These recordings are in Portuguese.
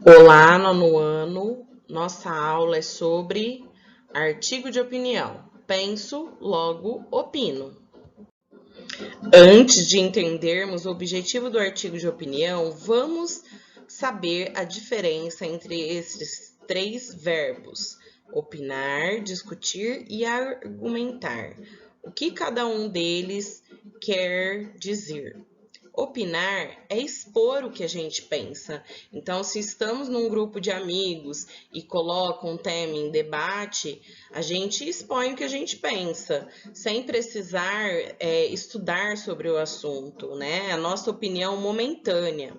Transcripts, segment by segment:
Olá, nono ano. Nossa aula é sobre artigo de opinião. Penso, logo opino. Antes de entendermos o objetivo do artigo de opinião, vamos saber a diferença entre esses três verbos: opinar, discutir e argumentar. O que cada um deles quer dizer? Opinar é expor o que a gente pensa. Então, se estamos num grupo de amigos e colocam um tema em debate, a gente expõe o que a gente pensa, sem precisar estudar sobre o assunto, né? A nossa opinião momentânea.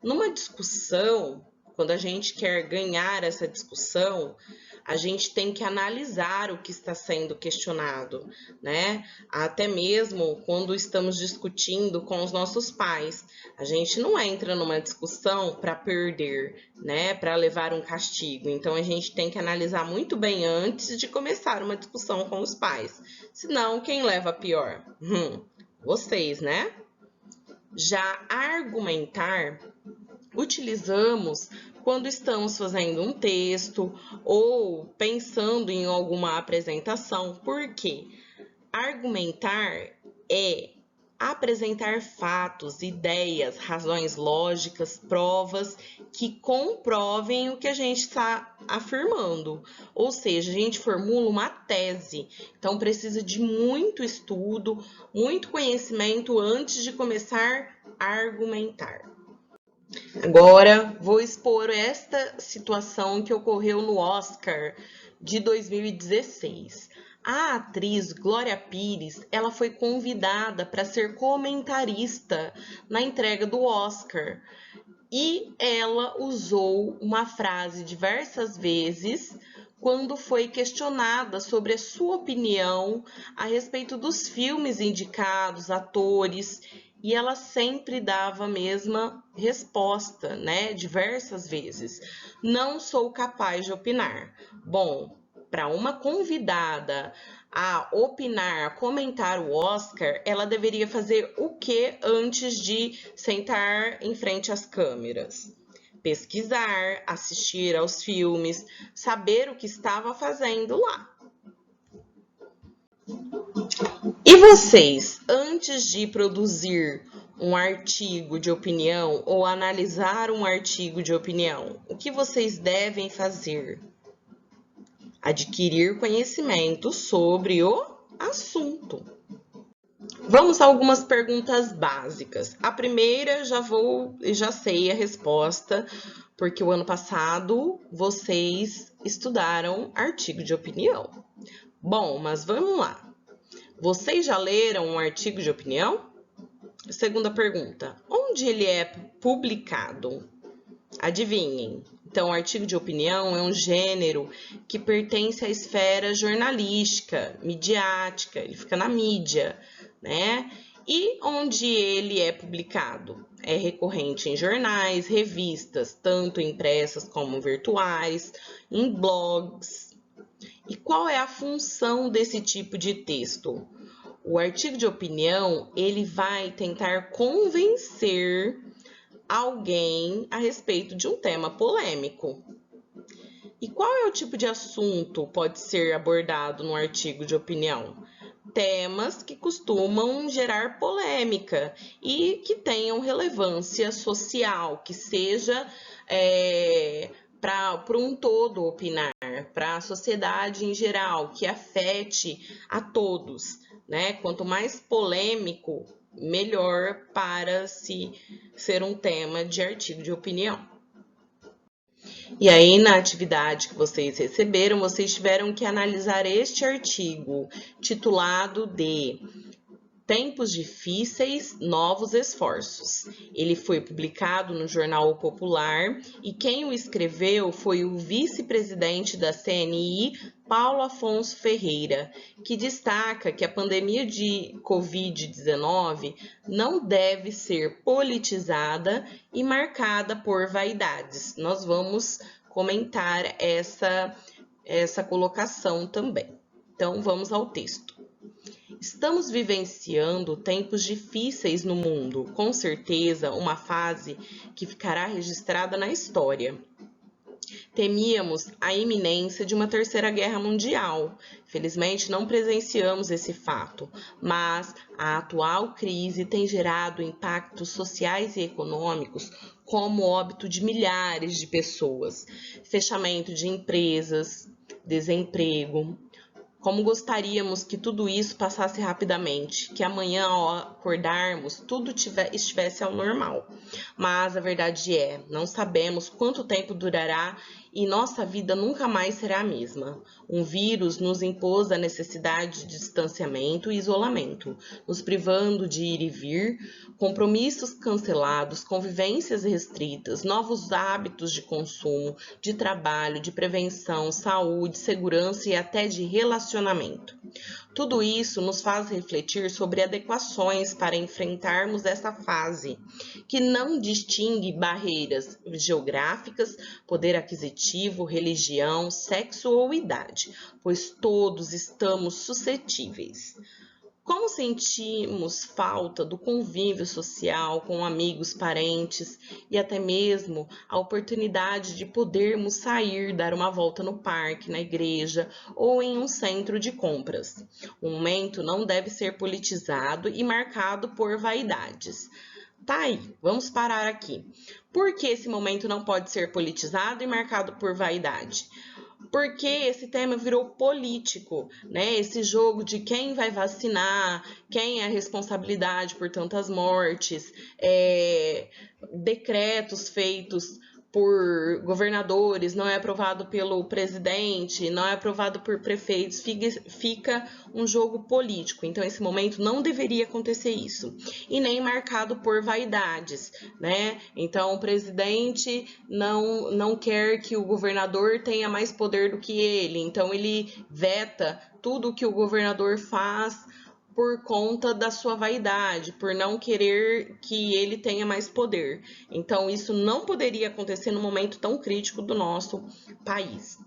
Numa discussão, quando a gente quer ganhar essa discussão, a gente tem que analisar o que está sendo questionado, né? Até mesmo quando estamos discutindo com os nossos pais, a gente não entra numa discussão para perder, né? Para levar um castigo. Então a gente tem que analisar muito bem antes de começar uma discussão com os pais. Senão, quem leva pior? Vocês, né? Já argumentar utilizamos quando estamos fazendo um texto ou pensando em alguma apresentação, porque argumentar é apresentar fatos, ideias, razões lógicas, provas que comprovem o que a gente está afirmando. Ou seja, a gente formula uma tese. Então, precisa de muito estudo, muito conhecimento antes de começar a argumentar. Agora, vou expor esta situação que ocorreu no Oscar de 2016. A atriz Glória Pires, ela foi convidada para ser comentarista na entrega do Oscar. E ela usou uma frase diversas vezes quando foi questionada sobre a sua opinião a respeito dos filmes indicados, atores, e ela sempre dava a mesma resposta, né? Diversas vezes. Não sou capaz de opinar. Bom, para uma convidada a opinar, a comentar o Oscar, ela deveria fazer o que antes de sentar em frente às câmeras? Pesquisar, assistir aos filmes, saber o que estava fazendo lá. E vocês, antes de produzir um artigo de opinião ou analisar um artigo de opinião, o que vocês devem fazer? Adquirir conhecimento sobre o assunto. Vamos a algumas perguntas básicas. A primeira já sei a resposta, porque o ano passado vocês estudaram artigo de opinião. Bom, mas vamos lá. Vocês já leram um artigo de opinião? Segunda pergunta: onde ele é publicado? Adivinhem. Então, o artigo de opinião é um gênero que pertence à esfera jornalística, midiática, ele fica na mídia, né? E onde ele é publicado? É recorrente em jornais, revistas, tanto impressas como virtuais, em blogs. E qual é a função desse tipo de texto? O artigo de opinião, ele vai tentar convencer alguém a respeito de um tema polêmico. E qual é o tipo de assunto que pode ser abordado no artigo de opinião? Temas que costumam gerar polêmica e que tenham relevância social, que seja para um todo opinar, para a sociedade em geral, que afete a todos, né? Quanto mais polêmico, melhor para se ser um tema de artigo de opinião. E aí, na atividade que vocês receberam, vocês tiveram que analisar este artigo, titulado de Tempos Difíceis, Novos Esforços. Ele foi publicado no Jornal O Popular e quem o escreveu foi o vice-presidente da CNI, Paulo Afonso Ferreira, que destaca que a pandemia de Covid-19 não deve ser politizada e marcada por vaidades. Nós vamos comentar essa colocação também. Então, vamos ao texto. Estamos vivenciando tempos difíceis no mundo, com certeza uma fase que ficará registrada na história. Temíamos a iminência de uma terceira guerra mundial. Felizmente, não presenciamos esse fato, mas a atual crise tem gerado impactos sociais e econômicos, como o óbito de milhares de pessoas, fechamento de empresas, desemprego. Como gostaríamos que tudo isso passasse rapidamente, que amanhã, ao acordarmos, tudo estivesse ao normal. Mas a verdade é, não sabemos quanto tempo durará e nossa vida nunca mais será a mesma. Um vírus nos impôs a necessidade de distanciamento e isolamento, nos privando de ir e vir, compromissos cancelados, convivências restritas, novos hábitos de consumo, de trabalho, de prevenção, saúde, segurança e até de relacionamento. Tudo isso nos faz refletir sobre adequações para enfrentarmos essa fase, que não distingue barreiras geográficas, poder aquisitivo, religião, sexo ou idade, pois todos estamos suscetíveis. Como sentimos falta do convívio social com amigos, parentes e até mesmo a oportunidade de podermos sair, dar uma volta no parque, na igreja ou em um centro de compras. O momento não deve ser politizado e marcado por vaidades. Tá aí, vamos parar aqui. Por que esse momento não pode ser politizado e marcado por vaidade? Porque esse tema virou político, né? Esse jogo de quem vai vacinar, quem é a responsabilidade por tantas mortes, decretos feitos por governadores, não é aprovado pelo presidente, não é aprovado por prefeitos, fica um jogo político. Então, esse momento não deveria acontecer isso. E nem marcado por vaidades, né? Então, o presidente não quer que o governador tenha mais poder do que ele. Então, ele veta tudo que o governador faz por conta da sua vaidade, por não querer que ele tenha mais poder. Então, isso não poderia acontecer num momento tão crítico do nosso país.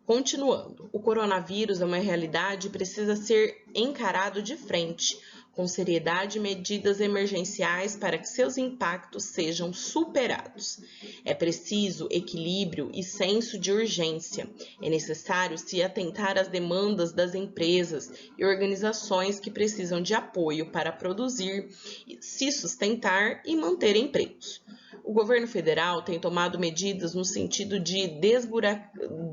Continuando, o coronavírus é uma realidade e precisa ser encarado de frente, com seriedade e medidas emergenciais para que seus impactos sejam superados. É preciso equilíbrio e senso de urgência. É necessário se atentar às demandas das empresas e organizações que precisam de apoio para produzir, se sustentar e manter empregos. O governo federal tem tomado medidas no sentido de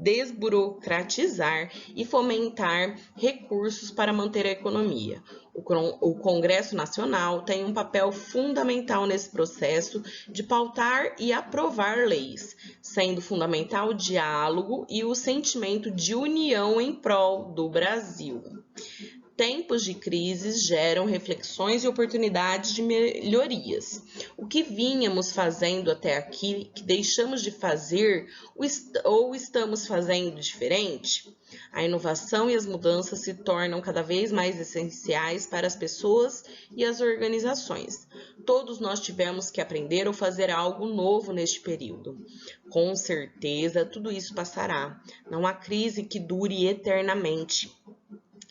desburocratizar e fomentar recursos para manter a economia. O Congresso Nacional tem um papel fundamental nesse processo de pautar e aprovar leis, sendo fundamental o diálogo e o sentimento de união em prol do Brasil. Tempos de crises geram reflexões e oportunidades de melhorias. O que vínhamos fazendo até aqui, que deixamos de fazer ou estamos fazendo diferente? A inovação e as mudanças se tornam cada vez mais essenciais para as pessoas e as organizações. Todos nós tivemos que aprender ou fazer algo novo neste período. Com certeza, tudo isso passará. Não há crise que dure eternamente.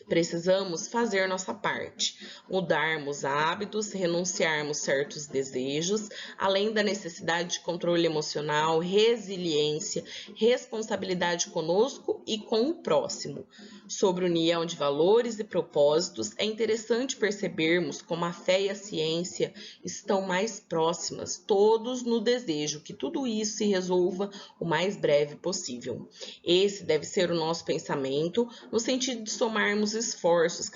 Precisamos fazer nossa parte, mudarmos hábitos, renunciarmos certos desejos, além da necessidade de controle emocional, resiliência, responsabilidade conosco e com o próximo. Sobre união de valores e propósitos, é interessante percebermos como a fé e a ciência estão mais próximas, todos no desejo que tudo isso se resolva o mais breve possível. Esse deve ser o nosso pensamento, no sentido de somarmos esforços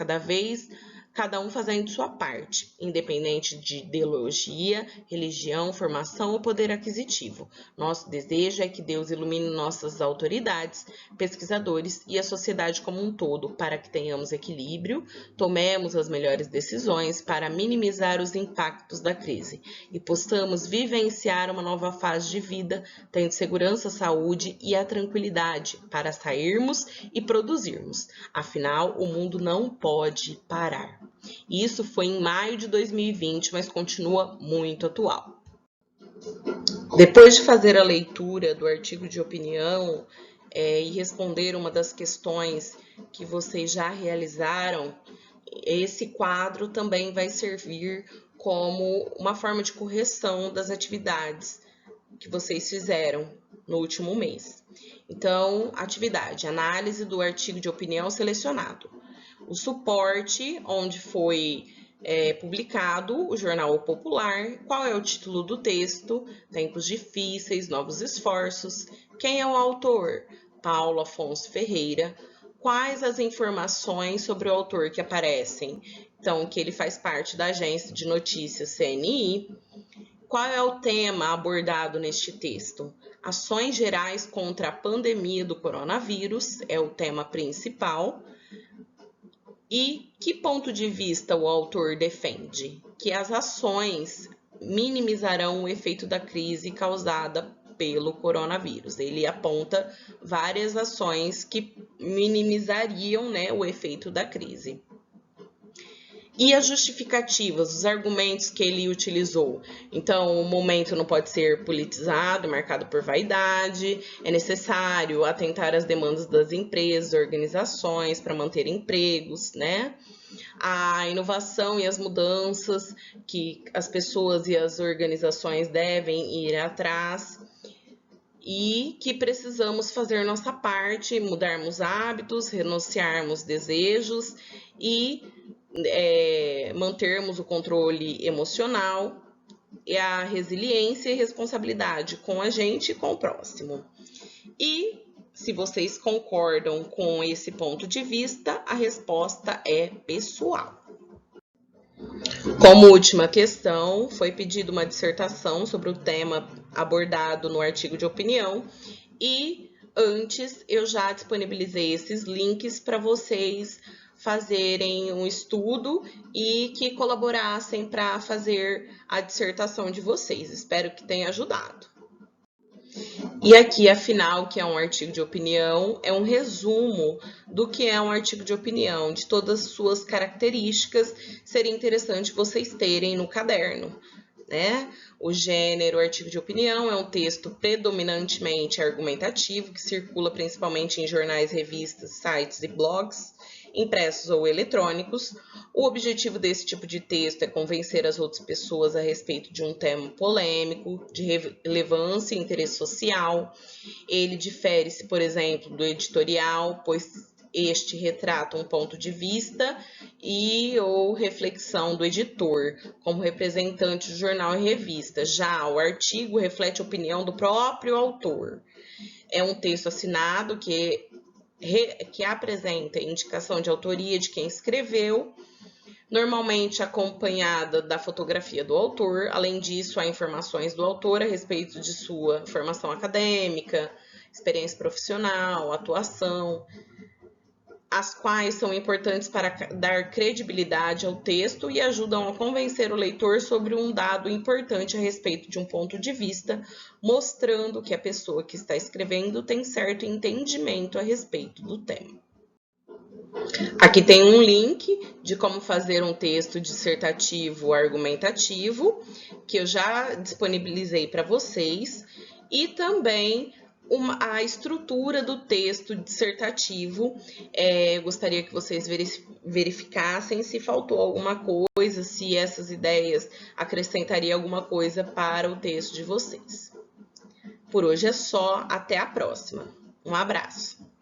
cada um fazendo sua parte, independente de ideologia, religião, formação ou poder aquisitivo. Nosso desejo é que Deus ilumine nossas autoridades, pesquisadores e a sociedade como um todo, para que tenhamos equilíbrio, tomemos as melhores decisões para minimizar os impactos da crise e possamos vivenciar uma nova fase de vida, tendo segurança, saúde e a tranquilidade para sairmos e produzirmos. Afinal, o mundo não pode parar. Isso foi em maio de 2020, mas continua muito atual. Depois de fazer a leitura do artigo de opinião e responder uma das questões que vocês já realizaram esse quadro também vai servir como uma forma de correção das atividades que vocês fizeram no último mês. Então, atividade, análise do artigo de opinião selecionado. O suporte, onde foi publicado o Jornal Popular, qual é o título do texto, tempos difíceis, novos esforços, quem é o autor, Paulo Afonso Ferreira, quais as informações sobre o autor que aparecem, então, que ele faz parte da agência de notícias CNI, qual é o tema abordado neste texto? Ações gerais contra a pandemia do coronavírus é o tema principal. E que ponto de vista o autor defende? Que as ações minimizarão o efeito da crise causada pelo coronavírus. Ele aponta várias ações que minimizariam, né, o efeito da crise. E as justificativas, os argumentos que ele utilizou. Então, o momento não pode ser politizado, marcado por vaidade, é necessário atentar às demandas das empresas, organizações para manter empregos, né? A inovação e as mudanças que as pessoas e as organizações devem ir atrás e que precisamos fazer nossa parte, mudarmos hábitos, renunciarmos desejos e mantermos o controle emocional e a resiliência e responsabilidade com a gente e com o próximo. E se vocês concordam com esse ponto de vista, a resposta é pessoal. Como última questão, foi pedida uma dissertação sobre o tema abordado no artigo de opinião e antes eu já disponibilizei esses links para vocês fazerem um estudo e que colaborassem para fazer a dissertação de vocês. Espero que tenha ajudado. E aqui, afinal, que é um artigo de opinião, é um resumo do que é um artigo de opinião, de todas as suas características, seria interessante vocês terem no caderno, né? O gênero artigo de opinião é um texto predominantemente argumentativo, que circula principalmente em jornais, revistas, sites e blogs, impressos ou eletrônicos. O objetivo desse tipo de texto é convencer as outras pessoas a respeito de um tema polêmico, de relevância e interesse social. Ele difere-se, por exemplo, do editorial, pois este retrata um ponto de vista e ou reflexão do editor, como representante do jornal e revista. Já o artigo reflete a opinião do próprio autor. É um texto assinado que apresenta indicação de autoria de quem escreveu, normalmente acompanhada da fotografia do autor. Além disso, há informações do autor a respeito de sua formação acadêmica, experiência profissional, atuação, as quais são importantes para dar credibilidade ao texto e ajudam a convencer o leitor sobre um dado importante a respeito de um ponto de vista, mostrando que a pessoa que está escrevendo tem certo entendimento a respeito do tema. Aqui tem um link de como fazer um texto dissertativo argumentativo, que eu já disponibilizei para vocês, e também a estrutura do texto dissertativo. Eu gostaria que vocês verificassem se faltou alguma coisa, se essas ideias acrescentariam alguma coisa para o texto de vocês. Por hoje é só, até a próxima. Um abraço!